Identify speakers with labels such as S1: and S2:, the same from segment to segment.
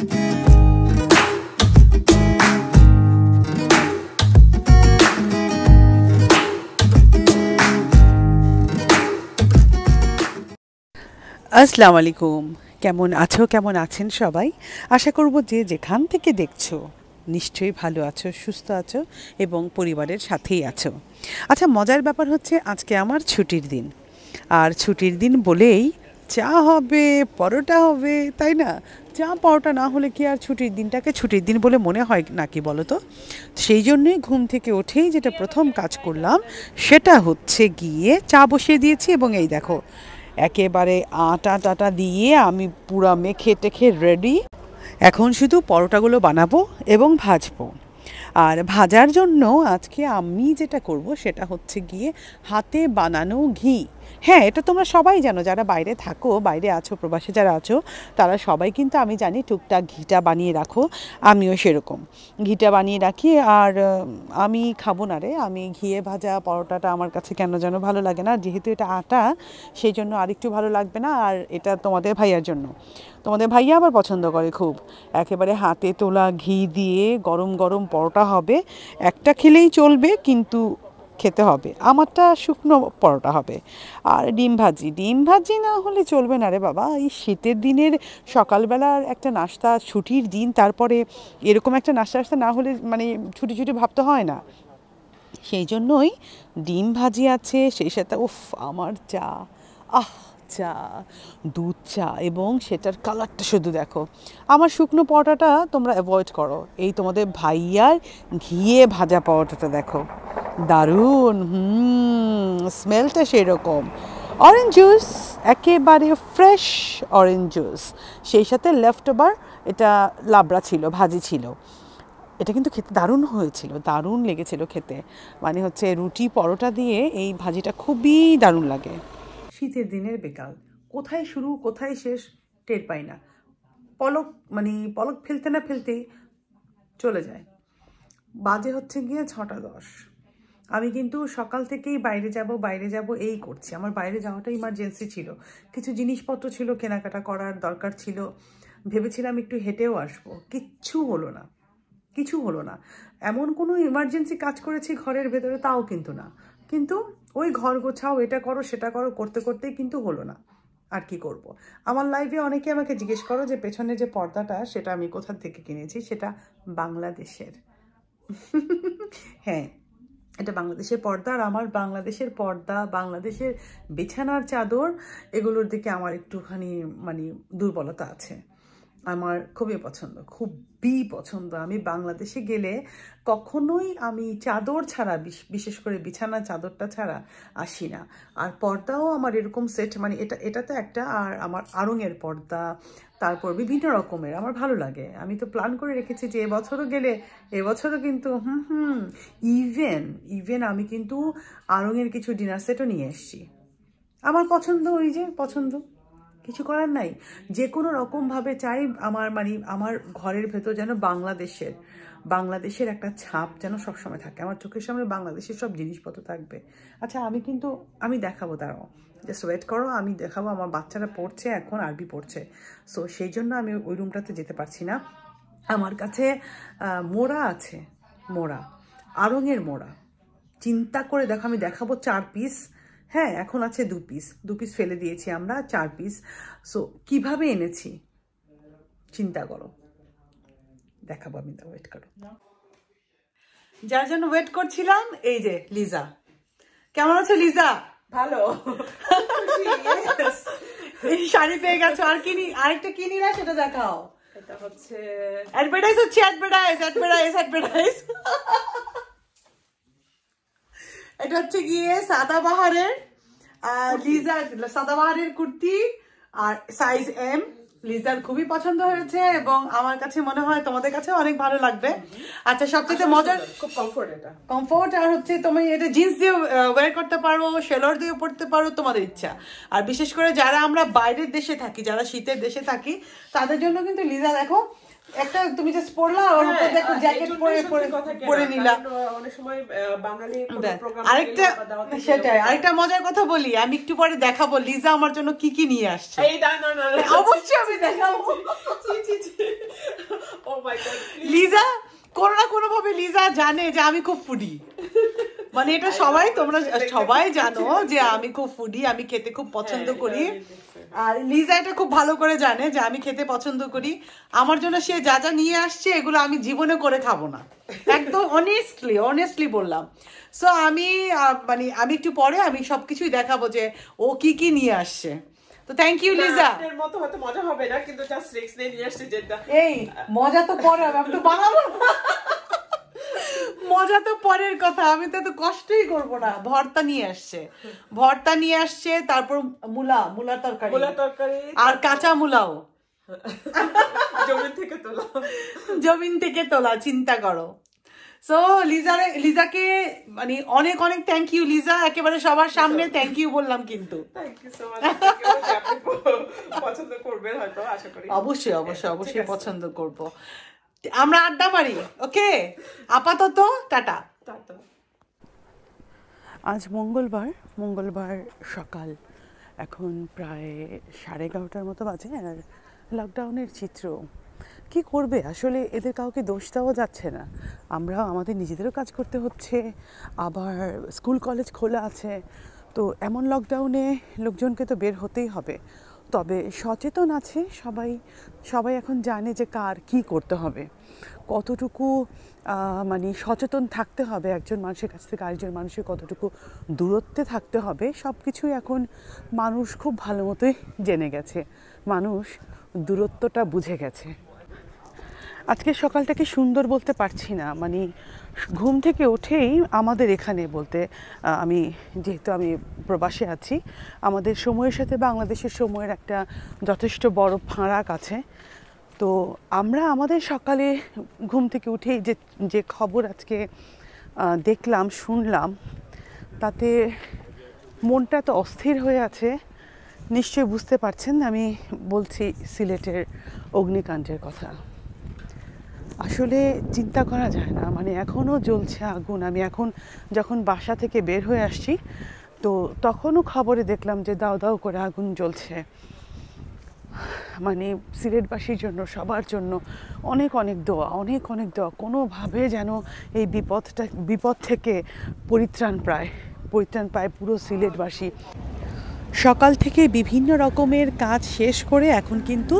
S1: আসসালামু আলাইকুম, কেমন আছো, কেমন আছেন সবাই? আশা করব যে যেখান থেকে দেখছো নিশ্চয়ই ভালো আছো, সুস্থ আছো এবং পরিবারের সাথেই আছো। আচ্ছা, মজার ব্যাপার হচ্ছে আজকে আমার ছুটির দিন, আর ছুটির দিন বলেই চা হবে, পরোটা হবে, তাই না? চা পরোটা না হলে কি আর ছুটির দিনটাকে ছুটির দিন বলে মনে হয় নাকি বলো তো? সেই জন্যই ঘুম থেকে উঠেই যেটা প্রথম কাজ করলাম সেটা হচ্ছে গিয়ে চা বসিয়ে দিয়েছি, এবং এই দেখো একেবারে আটা টাটা দিয়ে আমি পুরা মেখে টেখে রেডি। এখন শুধু পরোটাগুলো বানাবো এবং ভাজবো। আর ভাজার জন্য আজকে আমি যেটা করব সেটা হচ্ছে গিয়ে হাতে বানানো ঘি। হ্যাঁ, এটা তোমরা সবাই জানো, যারা বাইরে থাকো, বাইরে আছো, প্রবাসে যারা আছো, তারা সবাই কিন্তু আমি জানি টুকটাক ঘিটা বানিয়ে রাখো। আমিও সেরকম ঘিটা বানিয়ে রাখি। আর আমি খাবো না রে, আমি ঘিয়ে ভাজা পরোটাটা আমার কাছে কেন যেন ভালো লাগে না। যেহেতু এটা আটা, সেই জন্য আরেকটু ভালো লাগবে না। আর এটা তোমাদের ভাইয়ার জন্য, তোমাদের ভাইয়া আবার পছন্দ করে খুব। একেবারে হাতে তোলা ঘি দিয়ে গরম গরম পরোটা হবে, একটা খেলেই চলবে কিন্তু খেতে হবে। আমারটা শুকনো পরোটা হবে। আর ডিম ভাজি না হলে চলবে না রে বাবা। এই শীতের দিনের সকালবেলার একটা নাস্তা, ছুটির দিন, তারপরে এরকম একটা নাস্তা না হলে মানে ছুটি ছুটি ভাবতে হয় না। সেই জন্যই ডিম ভাজি আছে, সেই সাথে উফ আমার চা, চা, দুধ চা, এবং সেটার কালারটা শুধু দেখো। আমার শুকনো পরোটাটা তোমরা অ্যাভয়েড করো, এই তোমাদের ভাইয়ার ঘিয়ে ভাজা পরোটাটা দেখো, দারুণ। স্মেলটা সেরকম। অরেঞ্জ জুস, একেবারে ফ্রেশ অরেঞ্জ জুস, সেই সাথে লেফট ওভার এটা লাবড়া ছিল, ভাজি ছিল। এটা কিন্তু খেতে দারুণ হয়েছিল, দারুণ লেগেছিল খেতে। মানে হচ্ছে রুটি পরোটা দিয়ে এই ভাজিটা খুবই দারুণ লাগে। শীতের দিনের বিকাল, কোথায় শুরু কোথায় শেষ টের পাই না। পলক ফেলতে না ফেলতেই চলে যায়। বাজে হচ্ছে গিয়ে 6:10। আমি কিন্তু সকাল থেকেই বাইরে যাব এই করছি। আমার বাইরে যাওয়াটা ইমার্জেন্সি ছিল, কিছু জিনিসপত্র ছিল কেনাকাটা করার দরকার ছিল। ভেবেছিলাম একটু হেঁটেও আসবো, কিচ্ছু হলো না। এমন কোনো ইমার্জেন্সি কাজ করেছি ঘরের ভেতরে, তাও কিন্তু না। কিন্তু ওই ঘর গোছাও, এটা করো সেটা করো করতে করতেই কিন্তু হলো না। আর কি করব। আমার লাইফে অনেকে আমাকে জিজ্ঞেস করো যে পেছনে যে পর্দাটা সেটা আমি কোথা থেকে কিনেছি। সেটা বাংলাদেশের। হ্যাঁ, এটা বাংলাদেশের পর্দা। আর আমার বাংলাদেশের পর্দা, বাংলাদেশের বিছানার চাদর, এগুলোর দিকে আমার একটুখানি মানে দুর্বলতা আছে। আমার খুবই পছন্দ। আমি বাংলাদেশে গেলে কখনোই আমি চাদর ছাড়া, বিশেষ করে বিছানা চাদরটা ছাড়া আসি না। আর পর্দাও আমার এরকম সেট, মানে এটা তো একটা, আর আমার আড়ঙের পর্দা, তারপর বিভিন্ন রকমের আমার ভালো লাগে। আমি তো প্ল্যান করে রেখেছি যে এবছরও কিন্তু ইভেন আমি কিন্তু আড়ঙের কিছু ডিনার সেটও নিয়ে এসেছি। আমার পছন্দ, পছন্দ, কিছু করার নাই। যে কোনো রকমভাবে চাই আমার ঘরের ভেতর যেন বাংলাদেশের একটা ছাপ যেন সবসময় থাকে। আমার চোখের সামনে বাংলাদেশের সব জিনিসপত্র থাকবে। আচ্ছা, আমি দেখাবো, দাঁড়াও, জাস্ট ওয়েট করো, আমি দেখাবো। আমার বাচ্চারা পড়ছে, এখন আরবি পড়ছে, সো সেই জন্য আমি ওই রুমটাতে যেতে পারছি না। আমার কাছে মোড়া আছে, আড়ঙের মোড়া। চিন্তা করে দেখো, আমি দেখাবো 4 পিস। হ্যাঁ, এখন আছে 2 পিস ফেলে দিয়েছি আমরা, 4 পিস। সো কিভাবে এনেছি চিন্তা করো, দেখাবো আমি। ওয়েট করো, যার জন্য ওয়েট করছিলাম, এই যে লিজা। কেমন আছো লিজা?
S2: ভালো।
S1: এই শাড়ি পেয়ে গেছো। আর আরেকটা কিনি না, সেটা দেখাও।
S2: এটা হচ্ছে
S1: অ্যাডভার্টাইজ। এটা হচ্ছে গিয়ে সাদাবাহারের কুর্তি, আর সাইজ M। লিজার খুবই পছন্দ হয়েছে এবং আমার কাছে মনে হয় তোমাদের কাছে অনেক ভালো লাগবে। আচ্ছা, সবচেয়ে মজার,
S2: খুব কমফোর্ট, এটা
S1: কমফোর্ট। আর হচ্ছে তুমি এটা জিন্স দিয়ে ওয়্যার করতে পারো, সেলর দিয়ে পরতে পারো, তোমাদের ইচ্ছা। আর বিশেষ করে যারা আমরা বাইরের দেশে থাকি, যারা শীতের দেশে থাকি, তাদের জন্য কিন্তু লিজা দেখো একটা, তুমি জাস্ট পরলা, ওর উপর দেখো জ্যাকেট পরে নিলা।
S2: অনেক সময় বাঙালি প্রোগ্রাম,
S1: আরেকটা মজার কথা বলি, আমি একটু পরে দেখাবো লিজা আমার জন্য কি নিয়ে আসছে।
S2: এই না,
S1: অবশ্যই আমি দেখাবো।
S2: my God, please.
S1: লিজা কোনো না কোনো ভাবে লিজা জানে যে আমি খুব ফুডি, মানে এটা সবাই তোমরা সবাই জানো যে আমি খুব ফুডি, আমি খেতে খুব পছন্দ করি। আর লিজা এটা খুব ভালো করে জানে যে আমি খেতে পছন্দ করি। আমার জন্য সে যা যা নিয়ে আসছে এগুলো আমি জীবনে করে খাবো না, একদম অনেস্টলি বললাম। সো আমি মানে আমি একটু পরে আমি সবকিছুই দেখাবো যে ও কি কি নিয়ে আসছে। তো থ্যাংক ইউ লিজা।
S2: এর মতো হয়তো মজা হবে না, কিন্তু জাস্ট রিস্ক নিয়ে আসছে যেটা।
S1: এই মজা তো পরে হবে, আমি তো বানাবো না। মজা তো পরের কথা, আমি তো এত কষ্টই করবো না। ভর্তা নিয়ে আসছে, তারপর মুলার তরকারি আর কাঁচা মুলাও জমিন থেকে তোলা, চিন্তা করো। সো লিজাকে মানে অনেক অনেক থ্যাংক ইউ লিজা, একেবারে সবার সামনে থ্যাংক ইউ বললাম কিন্তু। অবশ্যই পছন্দ করবো। আমরা আড্ডা মারি, ওকে? আপাতত টাটা। আজ মঙ্গলবার সকাল, এখন প্রায় 11:30 মতো বাজে। আর লকডাউনের চিত্র কি করবে আসলে, এদের কাউকে দোষ দেওয়া যাচ্ছে না। আমরা আমাদের নিজেদেরও কাজ করতে হচ্ছে, আবার স্কুল কলেজ খোলা আছে। তো এমন লকডাউনে লোকজনকে তো বের হতেই হবে। তবে সচেতন আছে সবাই এখন জানে যে কার কি করতে হবে, কতটুকু মানে সচেতন থাকতে হবে একজন মানুষের কাছ থেকে আরেকজন মানুষের কতটুকু দূরত্বে থাকতে হবে। সব কিছুই এখন মানুষ খুব ভালো মতোই জেনে গেছে, মানুষ দূরত্বটা বুঝে গেছে। আজকে সকালটাকে সুন্দর বলতে পারছি না, মানে ঘুম থেকে উঠেই আমাদের এখানে বলতে যেহেতু আমি প্রবাসে আছি, আমাদের সময়ের সাথে বাংলাদেশের সময়ের একটা যথেষ্ট বড় ফারাক আছে। তো আমরা আমাদের সকালে ঘুম থেকে উঠেই যে খবর আজকে দেখলাম শুনলাম, তাতে মনটা এত অস্থির হয়ে আছে। নিশ্চয়ই বুঝতে পারছেন আমি বলছি সিলেটের অগ্নিকাণ্ডের কথা। আসলে চিন্তা করা যায় না, মানে এখনও জ্বলছে আগুন। আমি এখন যখন বাসা থেকে বের হয়ে আসছি, তো তখনও খবরে দেখলাম যে দাও দাও করে আগুন জ্বলছে। মানে সিলেটবাসীর জন্য, সবার জন্য অনেক অনেক দোয়া, কোনোভাবে যেন এই বিপদ থেকে পরিত্রাণ পায় পুরো সিলেটবাসী। সকাল থেকে বিভিন্ন রকমের কাজ শেষ করে এখন কিন্তু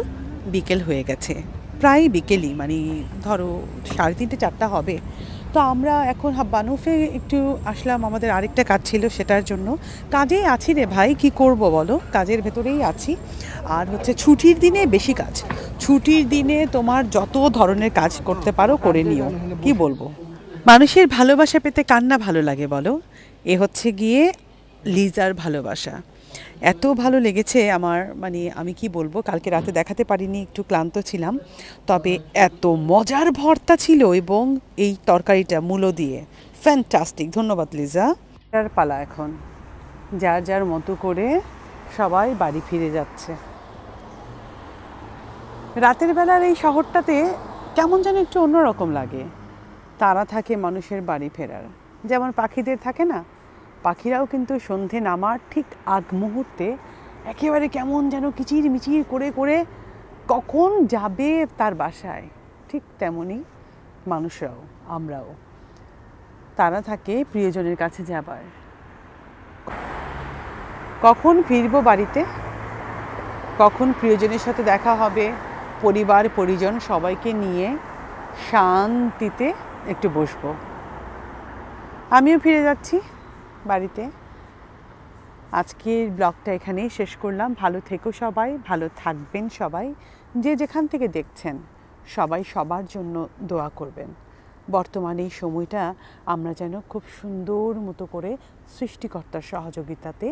S1: বিকেল হয়ে গেছে, প্রায় বিকেলই, মানে ধরো 3:30 4টা হবে। তো আমরা এখন বানুফে একটু আসলাম, আমাদের আরেকটা কাজ ছিল সেটার জন্য। কাজেই আছি রে ভাই, কি করব বলো, কাজের ভেতরেই আছি। আর হচ্ছে ছুটির দিনে বেশি কাজ, ছুটির দিনে তোমার যত ধরনের কাজ করতে পারো করে নিও, কি বলবো। মানুষের ভালোবাসা পেতে কার না ভালো লাগে বলো, এ হচ্ছে গিয়ে লিজার ভালোবাসা। এত ভালো লেগেছে আমার, মানে আমি কি বলবো, কালকে রাতে দেখাতে পারিনি, একটু ক্লান্ত ছিলাম। তবে এত মজার ভর্তা ছিল, এবং এই তরকারিটা মূলো দিয়ে ফ্যান্টাস্টিক। ধন্যবাদ লিজা। তার পালা এখন, যার মতো করে সবাই বাড়ি ফিরে যাচ্ছে। রাতের বেলার এই শহরটাতে কেমন যেন একটু অন্যরকম লাগে। তারা থাকে মানুষের বাড়ি ফেরার, যেমন পাখিদের থাকে না, পাখিরাও কিন্তু সন্ধে নামার ঠিক আগ মুহূর্তে একেবারে কেমন যেন কিচির মিচির করে কখন যাবে তার বাসায়, ঠিক তেমনই মানুষরাও, আমরাও। তারা থাকে প্রিয়জনের কাছে যাবার, কখন ফিরবো বাড়িতে, কখন প্রিয়জনের সাথে দেখা হবে, পরিবার পরিজন সবাইকে নিয়ে শান্তিতে একটু বসবো। আমিও ফিরে যাচ্ছি বাড়িতে। আজকের ব্লগটা এখানেই শেষ করলাম। ভালো থেকো সবাই, ভালো থাকবেন সবাই, যে যেখান থেকে দেখছেন সবাই সবার জন্য দোয়া করবেন। বর্তমানে এই সময়টা আমরা যেন খুব সুন্দর মতো করে সৃষ্টিকর্তার সহযোগিতাতে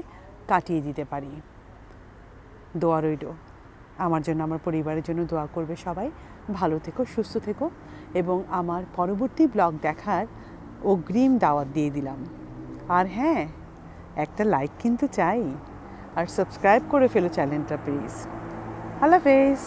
S1: কাটিয়ে দিতে পারি। দোয়া রইল আমার জন্য, আমার পরিবারের জন্য দোয়া করবে সবাই। ভালো থেকো, সুস্থ থেকো, এবং আমার পরবর্তী ব্লগ দেখার অগ্রিম দাওয়াত দিয়ে দিলাম। আর হ্যাঁ, একটা লাইক কিন্তু চাই, আর সাবস্ক্রাইব করে ফেলো চ্যানেলটা প্লিজ। আল্লাহ হাফেজ।